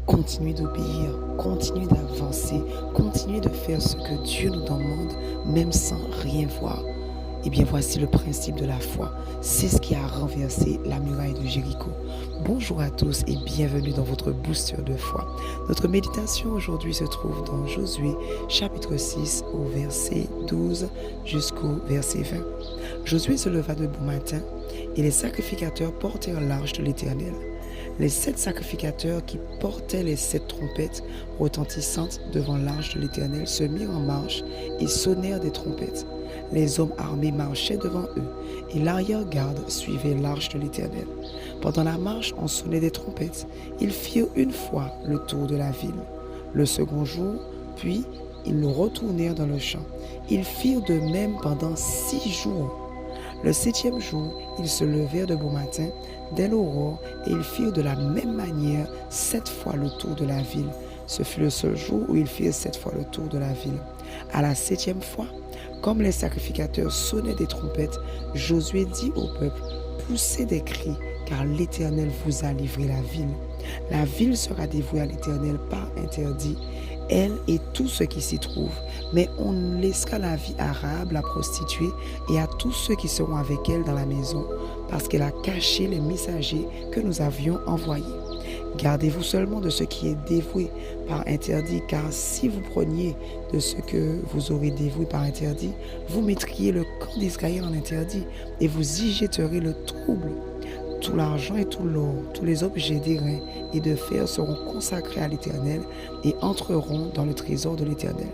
Continue d'obéir, continue d'avancer, continue de faire ce que Dieu nous demande, même sans rien voir. Eh bien, voici le principe de la foi. C'est ce qui a renversé la muraille de Jéricho. Bonjour à tous et bienvenue dans votre booster de foi. Notre méditation aujourd'hui se trouve dans Josué chapitre 6 au verset 12 jusqu'au verset 20. Josué se leva de bon matin et les sacrificateurs portèrent l'arche de l'Éternel. Les 7 sacrificateurs qui portaient les 7 trompettes retentissantes devant l'arche de l'Éternel se mirent en marche et sonnèrent des trompettes. Les hommes armés marchaient devant eux et l'arrière-garde suivait l'arche de l'Éternel. Pendant la marche, on sonnait des trompettes. Ils firent une fois le tour de la ville. Le second jour, puis ils retournèrent dans le champ. Ils firent de même pendant 6 jours. Le 7e jour, ils se levèrent de bon matin, dès l'aurore, et ils firent de la même manière 7 fois le tour de la ville. Ce fut le seul jour où ils firent 7 fois le tour de la ville. À la 7e fois, comme les sacrificateurs sonnaient des trompettes, Josué dit au peuple, « Poussez des cris, car l'Éternel vous a livré la ville. La ville sera dévouée à l'Éternel par interdit, elle et tout ce qui s'y trouve, mais on laissera la vie à Rahab, la prostituée, et à tous ceux qui seront avec elle dans la maison, parce qu'elle a caché les messagers que nous avions envoyés. Gardez-vous seulement de ce qui est dévoué par interdit, car si vous preniez de ce que vous aurez dévoué par interdit, vous mettriez le camp d'Israël en interdit, et vous y jetterez le trouble. Tout l'argent et tout l'or, tous les objets d'airain et de fer seront consacrés à l'Éternel et entreront dans le trésor de l'Éternel. »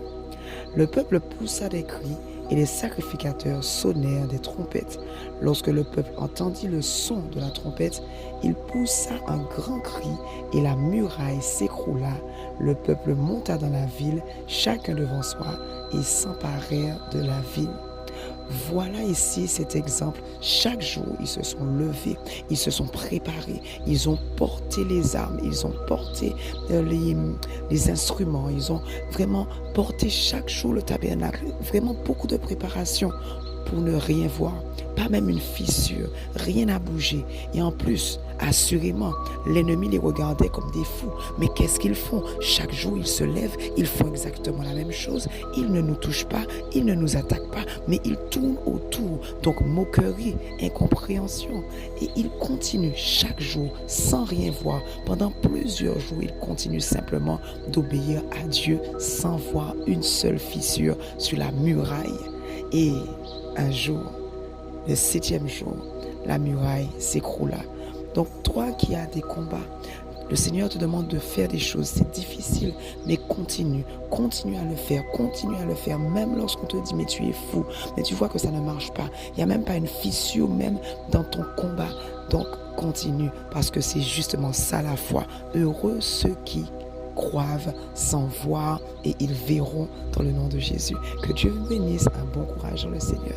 Le peuple poussa des cris et les sacrificateurs sonnèrent des trompettes. Lorsque le peuple entendit le son de la trompette, il poussa un grand cri et la muraille s'écroula. Le peuple monta dans la ville, chacun devant soi, et s'emparèrent de la ville. Voilà ici cet exemple. Chaque jour, ils se sont levés, ils se sont préparés, ils ont porté les armes, ils ont porté les instruments, ils ont vraiment porté chaque jour le tabernacle. Vraiment beaucoup de préparation pour ne rien voir, pas même une fissure, rien n'a bougé. Et en plus, assurément, l'ennemi les regardait comme des fous. Mais qu'est-ce qu'ils font? Chaque jour, ils se lèvent, ils font exactement la même chose. Ils ne nous touchent pas, ils ne nous attaquent pas, mais ils tournent autour. Donc, moquerie, incompréhension. Et ils continuent chaque jour, sans rien voir. Pendant plusieurs jours, ils continuent simplement d'obéir à Dieu sans voir une seule fissure sur la muraille. Et un jour, le 7e jour, la muraille s'écroula. Donc toi qui as des combats, le Seigneur te demande de faire des choses, c'est difficile, mais continue à le faire, même lorsqu'on te dit mais tu es fou, mais tu vois que ça ne marche pas, il n'y a même pas une fissure même dans ton combat, donc continue, parce que c'est justement ça la foi. Heureux ceux qui croivent sans voir et ils verront dans le nom de Jésus. Que Dieu vous bénisse, un bon courage dans le Seigneur.